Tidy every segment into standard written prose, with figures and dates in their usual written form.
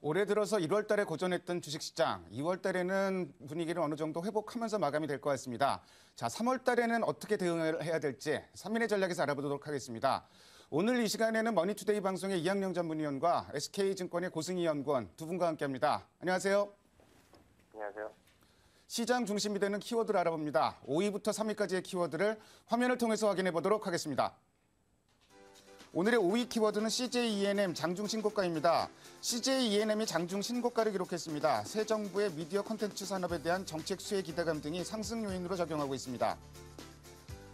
올해 들어서 1월 달에 고전했던 주식시장, 2월 달에는 분위기를 어느 정도 회복하면서 마감이 될 것 같습니다. 자, 3월 달에는 어떻게 대응을 해야 될지 3인의 전략에서 알아보도록 하겠습니다. 오늘 이 시간에는 머니투데이 방송의 이학령 전문위원과 SK증권의 고승희 연구원 두 분과 함께합니다. 안녕하세요. 안녕하세요. 시장 중심이 되는 키워드를 알아봅니다. 5위부터 3위까지의 키워드를 화면을 통해서 확인해 보도록 하겠습니다. 오늘의 5위 키워드는 CJ 장중 신고가입니다. CJ 장중 신고가를 기록했습니다. 새 정부의 미디어 콘텐츠 산업에 대한 정책 수혜 기대감 등이 상승 요인으로 작용하고 있습니다.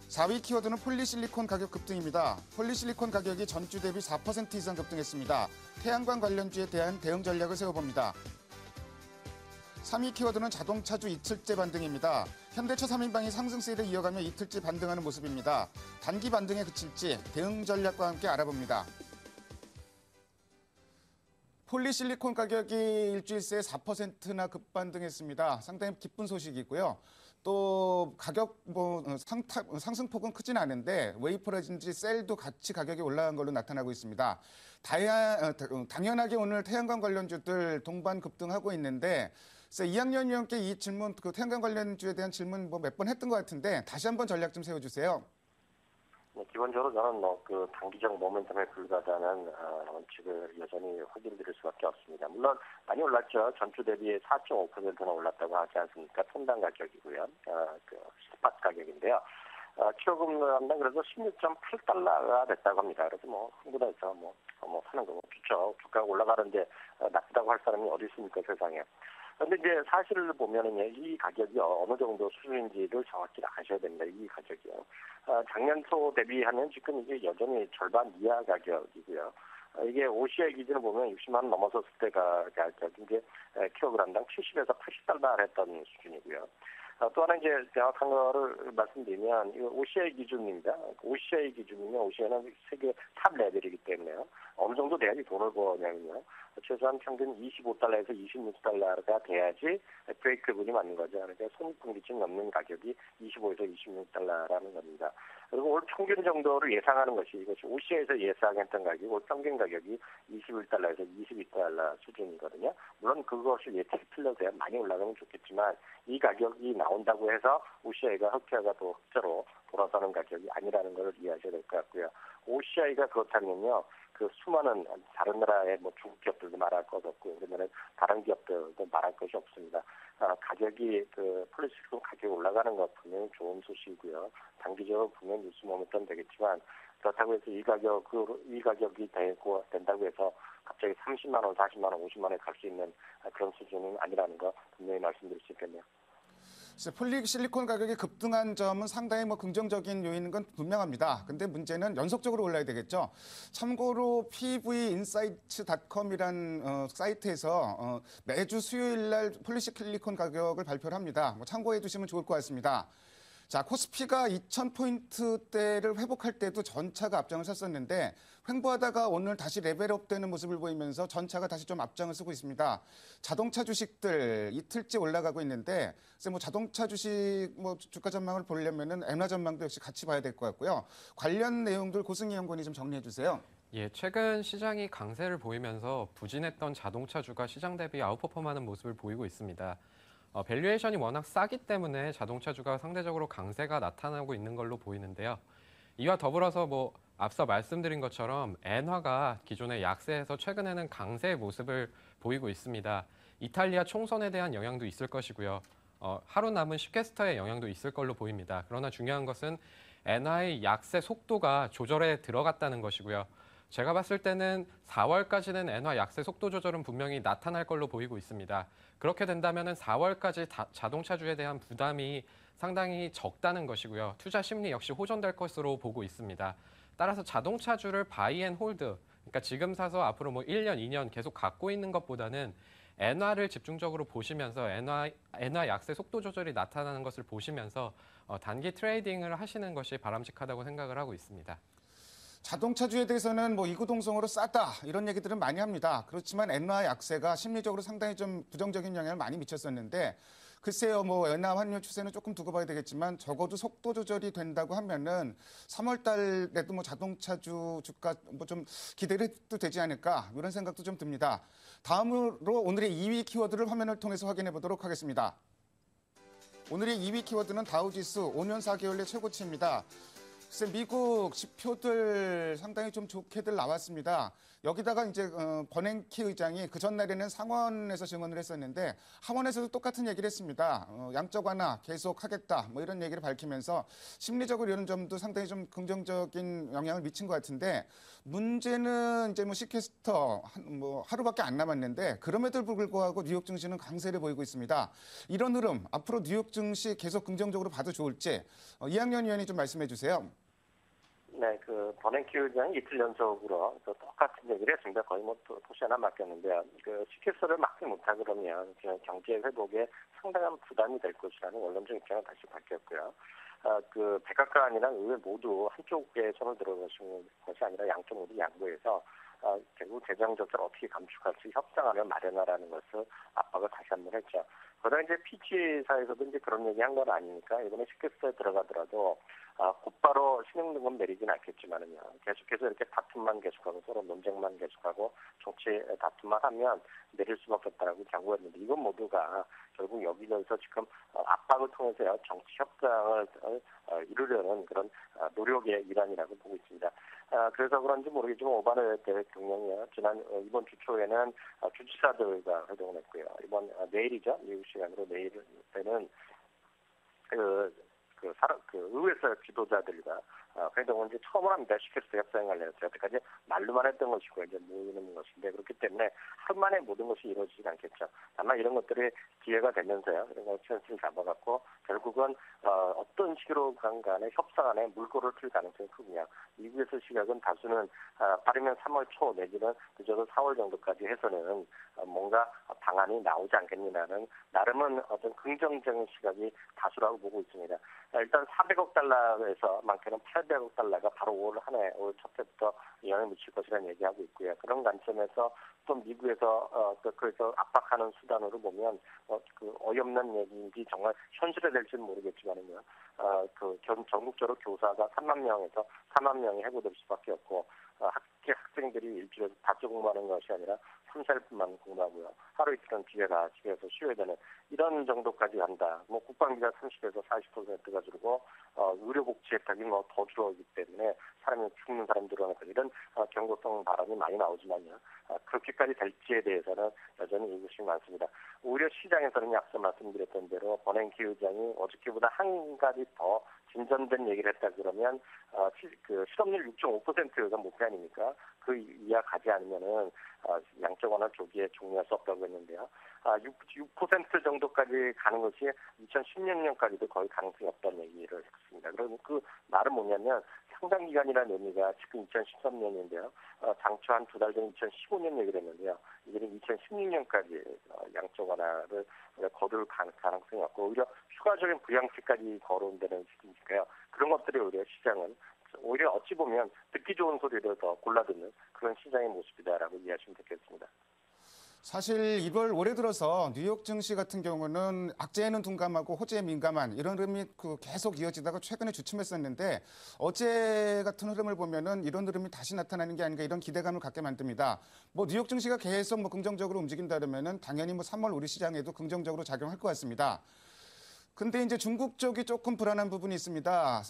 4위 키워드는 폴리실리콘 가격 급등입니다. 폴리실리콘 가격이 전주 대비 4% 이상 급등했습니다. 태양광 관련주에 대한 대응 전략을 세워봅니다. 3위 키워드는 자동차주 이틀째 반등입니다. 현대차 3인방이 상승세를 이어가며 이틀째 반등하는 모습입니다. 단기 반등에 그칠지 대응 전략과 함께 알아봅니다. 폴리실리콘 가격이 일주일 새에 4%나 급반등했습니다. 상당히 기쁜 소식이고요. 또 가격 상승폭은 크진 않은데 웨이퍼라든지 셀도 같이 가격이 올라간 걸로 나타나고 있습니다. 당연하게 오늘 태양광 관련주들 동반 급등하고 있는데 이학년 위원께 이 질문, 태양광 관련주에 대한 질문 몇 번 했던 것 같은데 다시 한번 전략 좀 세워주세요. 네, 기본적으로 저는 단기적 모멘텀에 불과하다는 원칙을 여전히 확인드릴 수밖에 없습니다. 물론 많이 올랐죠. 전주 대비 4.5%나 올랐다고 하지 않습니까? 톤당 가격이고요. 스팟 가격인데요. 킬로그램당 그래도 16.8달러가 됐다고 합니다. 그래서 흥분해서 사는 거 좋죠. 주가가 올라가는데 나쁘다고 할 사람이 어디 있습니까, 세상에. 그런데 이제 사실을 보면은요, 이 가격이 어느 정도 수준인지를 정확히 아셔야 됩니다. 이 가격이요. 작년 초 대비하면 지금 이게 여전히 절반 이하 가격이고요. 이게 OCI 기준을 보면 60만 원 넘어섰을 때가 가격이 이제 킬로그램당 70에서 80달러 했던 수준이고요. 또 하나 이제 정확한 거를 말씀드리면 이 OCI 기준입니다. OCI 기준이면 OCI는 세계 탑 레벨이기 때문에요. 어느 정도 돼야지 돈을 버냐면요. 최소한 평균 25달러에서 26달러가 돼야지 브레이크분이 맞는 거죠. 그러니까 손익분기점 넘는 가격이 25에서 26달러라는 겁니다. 그리고 올 평균 정도를 예상하는 것이 이것이 OCI에서 예상했던 가격이 올 평균 가격이 21달러에서 22달러 수준이거든요. 물론 그것을 예측이 틀려서 많이 올라가면 좋겠지만 이 가격이 나온다고 해서 OCI가 흑자가 또 흑자로 돌아서는 가격이 아니라는 걸 이해하셔야 될 것 같고요. OCI가 그렇다면요. 그 수많은 다른 나라의 중국 기업들도 말할 것 없고 그러면 다른 기업들도 말할 것이 없습니다. 가격이 폴리실리콘 가격이 올라가는 것 분명히 좋은 소식이고요. 단기적으로 분명히 뉴스 모멘텀 되겠지만 그렇다고 해서 이 가격이 된다고 해서 갑자기 30만 원, 40만 원, 50만 원에 갈 수 있는 그런 수준은 아니라는 거 분명히 말씀드릴 수 있겠네요. 폴리실리콘 가격이 급등한 점은 상당히 긍정적인 요인인 건 분명합니다. 근데 문제는 연속적으로 올라야 되겠죠. 참고로 pvinsights.com이란 사이트에서 매주 수요일 날 폴리실리콘 가격을 발표를 합니다. 참고해 두시면 좋을 것 같습니다. 자, 코스피가 2,000포인트대를 회복할 때도 전차가 앞장을 섰었는데 횡보하다가 오늘 다시 레벨업 되는 모습을 보이면서 전차가 다시 좀 앞장을 서고 있습니다. 자동차 주식들 이틀째 올라가고 있는데 자동차 주식 주가 전망을 보려면은 엔화 전망도 역시 같이 봐야 될 것 같고요. 관련 내용들 고승희 연구원이 좀 정리해 주세요. 예, 최근 시장이 강세를 보이면서 부진했던 자동차주가 시장 대비 아웃퍼폼하는 모습을 보이고 있습니다. 밸류에이션이 워낙 싸기 때문에 자동차주가 상대적으로 강세가 나타나고 있는 걸로 보이는데요. 이와 더불어서 앞서 말씀드린 것처럼 엔화가 기존의 약세에서 최근에는 강세의 모습을 보이고 있습니다. 이탈리아 총선에 대한 영향도 있을 것이고요. 하루 남은 시퀘스터의 영향도 있을 걸로 보입니다. 그러나 중요한 것은 엔화의 약세 속도가 조절에 들어갔다는 것이고요. 제가 봤을 때는 4월까지는 엔화 약세 속도 조절은 분명히 나타날 걸로 보이고 있습니다. 그렇게 된다면 4월까지 자동차주에 대한 부담이 상당히 적다는 것이고요. 투자 심리 역시 호전될 것으로 보고 있습니다. 따라서 자동차주를 바이 앤 홀드, 그러니까 지금 사서 앞으로 1년, 2년 계속 갖고 있는 것보다는 엔화를 집중적으로 보시면서 엔화 약세 속도 조절이 나타나는 것을 보시면서 단기 트레이딩을 하시는 것이 바람직하다고 생각을 하고 있습니다. 자동차주에 대해서는 이구동성으로 싸다 이런 얘기들은 많이 합니다. 그렇지만 엔화 약세가 심리적으로 상당히 좀 부정적인 영향을 많이 미쳤었는데 글쎄요, 뭐 엔화 환율 추세는 조금 두고 봐야 되겠지만 적어도 속도 조절이 된다고 하면은 3월 달에도 뭐 자동차주 주가 뭐 좀 기대를 해도 되지 않을까 이런 생각도 좀 듭니다. 다음으로 오늘의 2위 키워드를 화면을 통해서 확인해 보도록 하겠습니다. 오늘의 2위 키워드는 다우지수 5년 4개월의 최고치입니다. 글쎄 미국 지표들 상당히 좀 좋게들 나왔습니다. 여기다가 이제 버냉키 의장이 그 전날에는 상원에서 증언을 했었는데 하원에서도 똑같은 얘기를 했습니다. 양적 완화 계속하겠다 뭐 이런 얘기를 밝히면서 심리적으로 이런 점도 상당히 좀 긍정적인 영향을 미친 것 같은데 문제는 이제 뭐 시퀘스터 뭐 하루밖에 안 남았는데 그럼에도 불구하고 뉴욕 증시는 강세를 보이고 있습니다. 이런 흐름 앞으로 뉴욕 증시 계속 긍정적으로 봐도 좋을지 이학년 위원이 좀 말씀해 주세요. 네, 그 버냉키 의장이 이틀 연속으로 똑같은 얘기를 했습니다. 거의 뭐 도시 하나 맡겼는데요. 그 시켓서를 막지 못하 그러면 경제 회복에 상당한 부담이 될 것이라는 원론적 입장을 다시 밝혔고요. 그 백악관이랑 의회 모두 한쪽에 손을 들어가시는 것이 아니라 양쪽 모두 양보해서 결국 재정 적자를 어떻게 감축할 수 협상안을 마련하라는 것을 압박을 다시 한번 했죠. 그러다 이제 피치사에서도 이제 그런 얘기 한 건 아니니까 이번에 시켓서에 들어가더라도 곧바로 신용등급 내리진 않겠지만은요. 계속해서 이렇게 다툼만 계속하고 서로 논쟁만 계속하고 정치 다툼만 하면 내릴 수밖에 없다라고 경고했는데 이건 모두가 결국 여기저기서 지금 압박을 통해서 정치 협상을 이루려는 그런 노력의 일환이라고 보고 있습니다. 그래서 그런지 모르겠지만 오바마 대통령이요. 이번 주 초에는 주지사들과 회동을 했고요. 이번 내일이죠. 미국 시간으로 내일 때는 그 의회에서 지도자들과 회동은 이제 처음으로 합니다. 시켰을 때 협상에 관련해서 여태까지 말로만 했던 것이고 이제 모이는 것인데 그렇기 때문에 한 만에 모든 것이 이루어지지 않겠죠. 다만 이런 것들이 기회가 되면서요. 이런 걸 찬스를 잡아갖고 결국은 어떤 식으로 간에 협상안에 물꼬를 틀 가능성이 크군요. 미국에서 시각은 다수는 빠르면 3월 초 내지는 늦어도 4월 정도까지 해서는 뭔가 방안이 나오지 않겠느냐는 나름은 어떤 긍정적인 시각이 다수라고 보고 있습니다. 일단 400억 달러에서 많게는 800억 달러가 바로 올 첫 해부터 영향을 미칠 것이라는 얘기하고 있고요. 그런 관점에서 또 미국에서 그래서 압박하는 수단으로 보면 그 어이없는 얘기인지 정말 현실화 될지는 모르겠지만은요. 전국적으로 교사가 3만 명에서 4만 명이 해고될 수밖에 없고 학생들이 일주일에 다수 공부하는 것이 아니라 3, 4일뿐만 공부하고요. 하루 이틀은 집에서 쉬어야 되는 이런 정도까지 간다. 뭐 국방비가 30에서 40%가 줄고 의료복지 혜택이 뭐 더 줄어들기 때문에 사람이 죽는 사람들이 늘어나고 이런 경고성 발언이 많이 나오지만요. 그렇게까지 될지에 대해서는 여전히 의구심이 많습니다. 오히려 시장에서는 앞서 말씀드렸던 대로 버냉키 의장이 어저께보다 한 가지 더 진전된 얘기를 했다 그러면 그 실업률 6.5%가 목표 아닙니까? 그 이하 가지 않으면은 양적 완화 조기에 종료할 수 없다고 했는데요. 6% 정도까지 가는 것이 2016년까지도 거의 가능성이 없다는 얘기를 했습니다. 그럼 그 말은 뭐냐면 상당 기간이라는 의미가 지금 2013년인데요. 당초 한 두 달 전 2015년 얘기를 했는데요. 이제는 2016년까지 양적 완화를 거둘 가능성이 없고 오히려 추가적인 부양치까지 거론되는 시기니까요. 그런 것들이 오히려 시장은 오히려 어찌 보면 듣기 좋은 소리를 더 골라듣는 그런 시장의 모습이다라고 이해하시면 되겠습니다. 사실 이번 올해 들어서 뉴욕 증시 같은 경우는 악재에는 둔감하고 호재에 민감한 이런 흐름이 계속 이어지다가 최근에 주춤했었는데 어제 같은 흐름을 보면은 이런 흐름이 다시 나타나는 게 아닌가 이런 기대감을 갖게 만듭니다. 뭐 뉴욕 증시가 계속 뭐 긍정적으로 움직인다면은 당연히 뭐 3월 우리 시장에도 긍정적으로 작용할 것 같습니다. 근데 이제 중국 쪽이 조금 불안한 부분이 있습니다.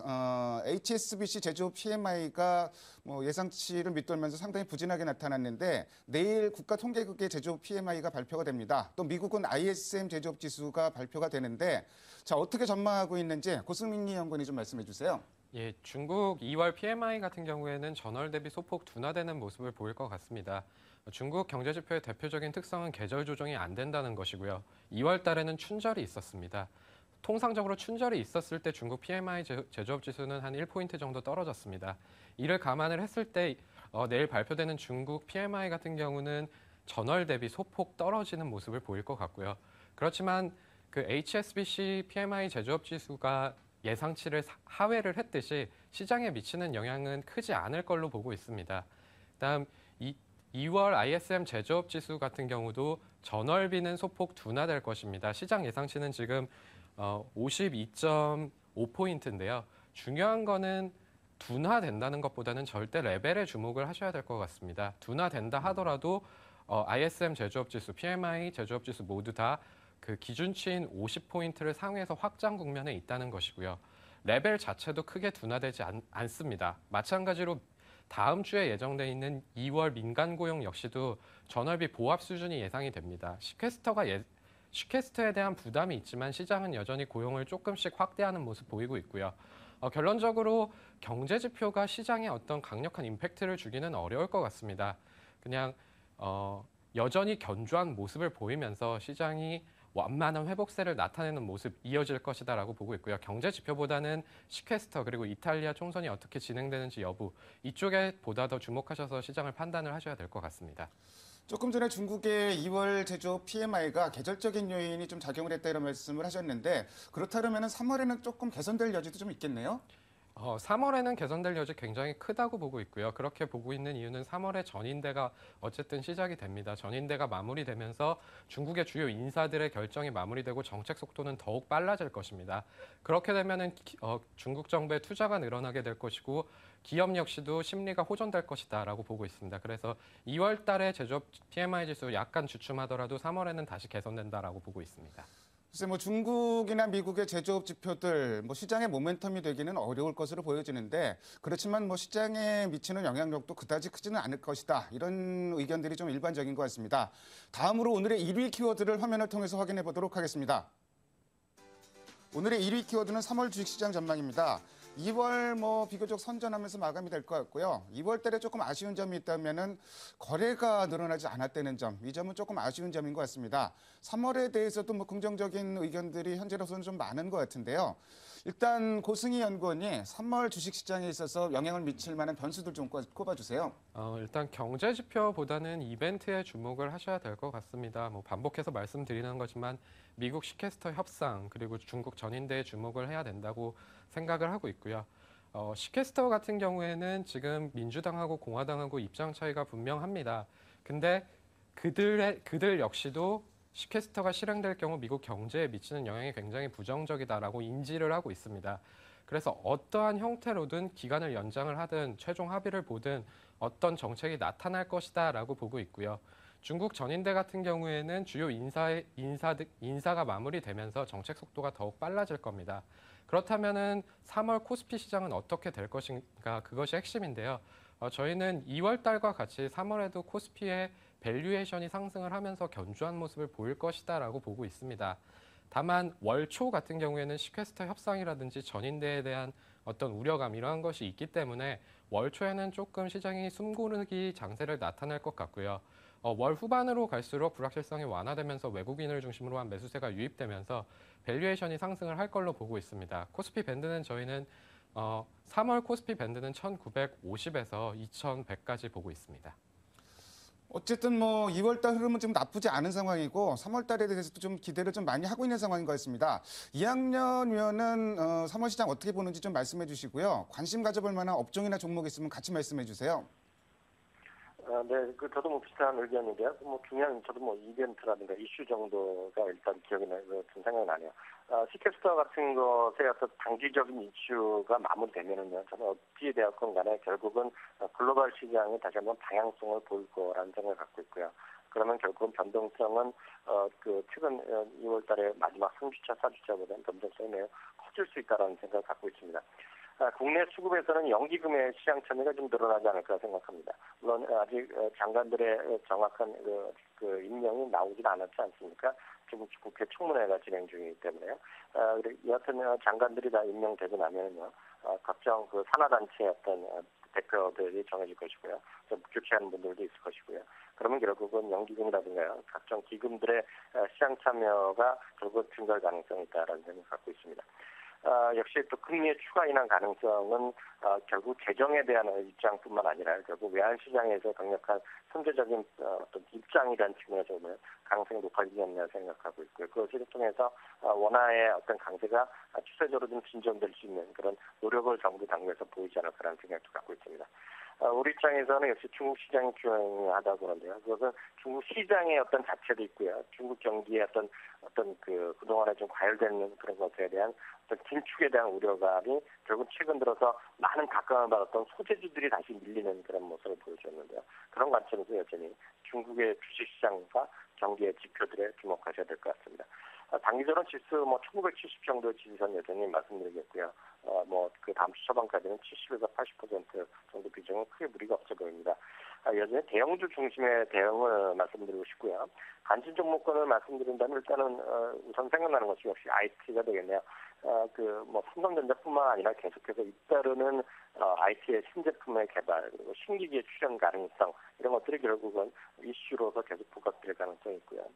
HSBC 제조업 PMI가 뭐 예상치를 밑돌면서 상당히 부진하게 나타났는데 내일 국가통계국의 제조업 PMI가 발표가 됩니다. 또 미국은 ISM 제조업 지수가 발표가 되는데 자 어떻게 전망하고 있는지 고승민리 연구원이 좀 말씀해 주세요. 예, 중국 2월 PMI 같은 경우에는 전월 대비 소폭 둔화되는 모습을 보일 것 같습니다. 중국 경제 지표의 대표적인 특성은 계절 조정이 안 된다는 것이고요. 2월 달에는 춘절이 있었습니다. 통상적으로 춘절이 있었을 때 중국 PMI 제조업 지수는 한 1포인트 정도 떨어졌습니다. 이를 감안을 했을 때 내일 발표되는 중국 PMI 같은 경우는 전월 대비 소폭 떨어지는 모습을 보일 것 같고요. 그렇지만 그 HSBC PMI 제조업 지수가 예상치를 하회를 했듯이 시장에 미치는 영향은 크지 않을 걸로 보고 있습니다. 다음 2월 ISM 제조업 지수 같은 경우도 전월비는 소폭 둔화될 것입니다. 시장 예상치는 지금 52.5포인트인데요. 중요한 거는 둔화된다는 것보다는 절대 레벨에 주목을 하셔야 될 것 같습니다. 둔화된다 하더라도 ISM 제조업 지수, PMI 제조업 지수 모두 다 그 기준치인 50포인트를 상회해서 확장 국면에 있다는 것이고요. 레벨 자체도 크게 둔화되지 않습니다. 마찬가지로 다음 주에 예정돼 있는 2월 민간 고용 역시도 전월비 보합 수준이 예상이 됩니다. 시캐스터에 대한 부담이 있지만 시장은 여전히 고용을 조금씩 확대하는 모습 보이고 있고요. 결론적으로 경제 지표가 시장에 어떤 강력한 임팩트를 주기는 어려울 것 같습니다. 그냥 여전히 견조한 모습을 보이면서 시장이 완만한 회복세를 나타내는 모습 이어질 것이다라고 보고 있고요. 경제 지표보다는 시퀘스터 그리고 이탈리아 총선이 어떻게 진행되는지 여부 이쪽에 보다 더 주목하셔서 시장을 판단을 하셔야 될 것 같습니다. 조금 전에 중국의 2월 제조업 PMI가 계절적인 요인이 좀 작용을 했다 이런 말씀을 하셨는데 그렇다면 3월에는 조금 개선될 여지도 좀 있겠네요? 3월에는 개선될 여지 굉장히 크다고 보고 있고요. 그렇게 보고 있는 이유는 3월에 전인대가 어쨌든 시작이 됩니다. 전인대가 마무리되면서 중국의 주요 인사들의 결정이 마무리되고 정책 속도는 더욱 빨라질 것입니다. 그렇게 되면은 중국 정부의 투자가 늘어나게 될 것이고 기업 역시도 심리가 호전될 것이다라고 보고 있습니다. 그래서 2월 달에 제조업 PMI 지수 약간 주춤하더라도 3월에는 다시 개선된다라고 보고 있습니다. 글쎄 중국이나 미국의 제조업 지표들 시장의 모멘텀이 되기는 어려울 것으로 보여지는데 그렇지만 시장에 미치는 영향력도 그다지 크지는 않을 것이다. 이런 의견들이 좀 일반적인 것 같습니다. 다음으로 오늘의 1위 키워드를 화면을 통해서 확인해 보도록 하겠습니다. 오늘의 1위 키워드는 3월 주식시장 전망입니다. 2월 비교적 선전하면서 마감이 될 것 같고요. 2월 달에 조금 아쉬운 점이 있다면은 거래가 늘어나지 않았다는 점, 이 점은 조금 아쉬운 점인 것 같습니다. 3월에 대해서도 긍정적인 의견들이 현재로서는 좀 많은 것 같은데요. 일단 고승희 연구원이 3월 주식시장에 있어서 영향을 미칠 만한 변수들 좀 꼽아주세요. 일단 경제 지표보다는 이벤트에 주목을 하셔야 될 것 같습니다. 반복해서 말씀드리는 거지만 미국 시캐스터 협상 그리고 중국 전인대에 주목을 해야 된다고 생각을 하고 있고요. 시캐스터 같은 경우에는 지금 민주당하고 공화당하고 입장 차이가 분명합니다. 근데 그들 역시도 시캐스터가 실행될 경우 미국 경제에 미치는 영향이 굉장히 부정적이다라고 인지를 하고 있습니다. 그래서 어떠한 형태로든 기간을 연장을 하든 최종 합의를 보든 어떤 정책이 나타날 것이다라고 보고 있고요. 중국 전인대 같은 경우에는 주요 인사가 마무리되면서 정책 속도가 더욱 빨라질 겁니다. 그렇다면은 3월 코스피 시장은 어떻게 될 것인가 그것이 핵심인데요. 저희는 2월 달과 같이 3월에도 코스피의 밸류에이션이 상승을 하면서 견조한 모습을 보일 것이다라고 보고 있습니다. 다만 월초 같은 경우에는 시퀘스터 협상이라든지 전인대에 대한 어떤 우려감 이러한 것이 있기 때문에 월초에는 조금 시장이 숨고르기 장세를 나타낼 것 같고요. 월 후반으로 갈수록 불확실성이 완화되면서 외국인을 중심으로 한 매수세가 유입되면서 밸류에이션이 상승을 할 걸로 보고 있습니다. 코스피 밴드는 저희는 3월 코스피 밴드는 1950에서 2100까지 보고 있습니다. 어쨌든 2월 달 흐름은 좀 나쁘지 않은 상황이고 3월 달에 대해서도 좀 기대를 좀 많이 하고 있는 상황인 것 같습니다. 이학년 위원은 3월 시장 어떻게 보는지 좀 말씀해 주시고요. 관심 가져볼 만한 업종이나 종목 있으면 같이 말씀해 주세요. 네, 저도 비슷한 의견인데요. 중요한 저도 이벤트라든가 이슈 정도가 일단 기억이 좀 생각이 나네요. 시캐스터 같은 것의 어떤 단기적인 이슈가 마무리되면은요, 저는 어찌 되었건 간에 결국은 글로벌 시장이 다시 한번 방향성을 보일 거라는 생각을 갖고 있고요. 그러면 결국은 변동성은 최근 2월 달에 마지막 3주차, 4주차보다는 변동성이 매우 커질 수 있다는 생각을 갖고 있습니다. 국내 수급에서는 연기금의 시장 참여가 좀 늘어나지 않을까 생각합니다. 물론 아직 장관들의 정확한 임명이 나오진 않았지 않습니까? 지금 국회 청문회가 진행 중이기 때문에요. 여하튼 장관들이 다 임명되고 나면은요, 각종 산하단체의 어떤 대표들이 정해질 것이고요. 좀 교체하는 분들도 있을 것이고요. 그러면 결국은 연기금이라든가 각종 기금들의 시장 참여가 결국 증가할 가능성이 있다라는 생각을 갖고 있습니다. 역시 또 금리의 추가 인하 가능성은 결국 재정에 대한 입장뿐만 아니라 결국 외환시장에서 강력한 선제적인 어떤 입장이라는 측면에서 보면 가능성이 높아지지 않나 생각하고 있고요. 그것을 통해서 원화의 어떤 강세가 추세적으로 좀 진전될 수 있는 그런 노력을 정부 당국에서 보이지 않을까라는 생각도 갖고 있습니다. 우리 입장에서는 역시 중국 시장이 중요하다고 보는데요. 그것은 중국 시장의 어떤 자체도 있고요. 중국 경기의 어떤 그 그동안에 좀 과열되는 그런 것에 대한 어떤 긴축에 대한 우려감이 결국 최근 들어서 많은 각광을 받았던 소재주들이 다시 밀리는 그런 모습을 보여줬는데요. 그런 관점에서 여전히 중국의 주식시장과 경기의 지표들에 주목하셔야 될 것 같습니다. 단기적으로 지수 1970 정도의 지지선 여전히 말씀드리겠고요. 그 다음 주 초반까지는 70에서 80% 정도 비중은 크게 무리가 없어 보입니다. 여전히 대형주 중심의 대응을 말씀드리고 싶고요. 관심 종목군을 말씀드린다면 일단은 우선 생각나는 것이 역시 IT가 되겠네요. 삼성전자뿐만 아니라 계속해서 잇따르는 IT의 신제품의 개발 그리고 신기기의 출현 가능성 이런 것들이 결국은 이슈로서 계속 부각될 가능성이 있고요.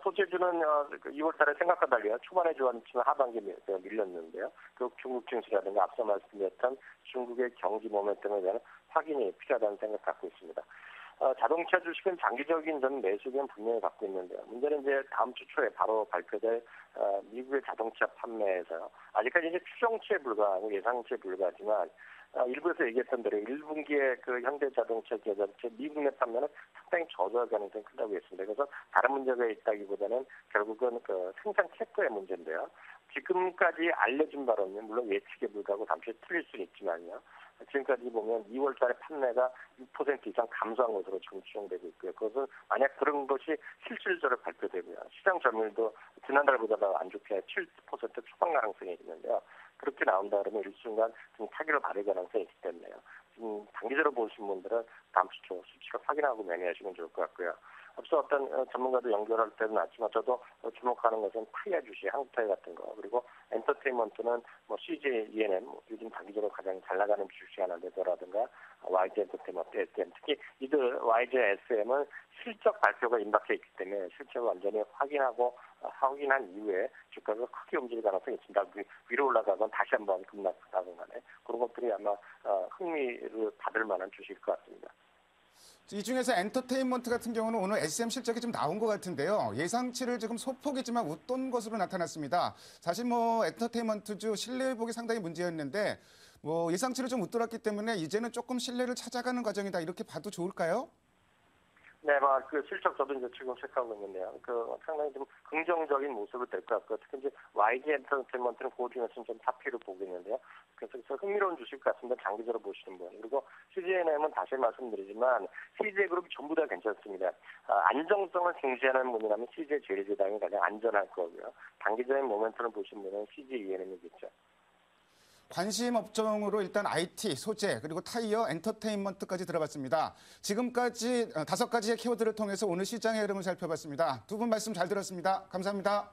소재주는 2월달에 생각과 달리 초반에 좋았지만 하반기에 밀렸는데요. 그 중국 증시라든가 앞서 말씀드렸던 중국의 경기 모멘텀에 대한 확인이 필요하다는 생각 갖고 있습니다. 자동차 주식은 장기적인 전 매수 의견 분명히 갖고 있는데요. 문제는 이제 다음 주 초에 바로 발표될 미국의 자동차 판매에서 아직까지 이제 추정치에 불과하고 예상치에 불과하지만 일부에서 얘기했던 대로 1분기에 그 현대자동차 기아자동차 미국 내 판매는 상당히 저조할 가능성이 크다고 했습니다. 그래서 다른 문제가 있다기보다는 결국은 그 생산 캐커의 문제인데요. 지금까지 알려진 바로는 물론 예측에 불과하고 다음 주에 틀릴 수는 있지만요. 지금까지 보면 2월 달에 판매가 6% 이상 감소한 것으로 지금 추정되고 있고요. 그것은 만약 그런 것이 실질적으로 발표되고요. 시장 점유율도 지난달보다 더 안 좋게 7% 초반 가능성이 있는데요. 그렇게 나온다 그러면 일순간 좀 타격을 받을 가능성이 있기 때문에요. 지금 단기적으로 보신 분들은 다음 주 초 수치를 확인하고 매매하시면 좋을 것 같고요. 앞서 어떤 전문가도 연결할 때는 나지만 저도 주목하는 것은 타이어 주식, 한국타이어 같은 거 그리고 엔터테인먼트는 CJ, ENM 요즘 단기적으로 가장 잘 나가는 주식 하나 되더라든가 YG 엔터테인먼트, SM 특히 이들 YG, SM은 실적 발표가 임박해 있기 때문에 실적을 완전히 확인한 이후에 주가가 크게 움직일 가능성이 있습니다. 위로 올라가건 다시 한번 급락하건 간에 그런 것들이 아마 흥미를 받을 만한 주식일 것 같습니다. 이 중에서 엔터테인먼트 같은 경우는 오늘 SM 실적이 좀 나온 것 같은데요. 예상치를 지금 소폭이지만 웃돈 것으로 나타났습니다. 사실 엔터테인먼트주 신뢰 회복이 상당히 문제였는데 예상치를 좀 웃돌았기 때문에 이제는 조금 신뢰를 찾아가는 과정이다 이렇게 봐도 좋을까요? 네, 그 실적 저도 이제 지금 체크하고 있는데요. 상당히 좀 긍정적인 모습을 낼 것 같고, 특히 이제 YG 엔터테인먼트는 그 중에서는 좀 사피를 보고 있는데요. 그래서 흥미로운 주식 같은데 장기적으로 보시는 분. 그리고 CJNM은 다시 말씀드리지만 CJ그룹이 전부 다 괜찮습니다. 안정성을 중시하는 분이라면 CJ 제일제당이 가장 안전할 거고요. 단기적인 모멘텀을 보신 분은 CJENM이겠죠. 관심 업종으로 일단 IT, 소재, 그리고 타이어, 엔터테인먼트까지 들어봤습니다. 지금까지 5가지의 키워드를 통해서 오늘 시장의 흐름을 살펴봤습니다. 두 분 말씀 잘 들었습니다. 감사합니다.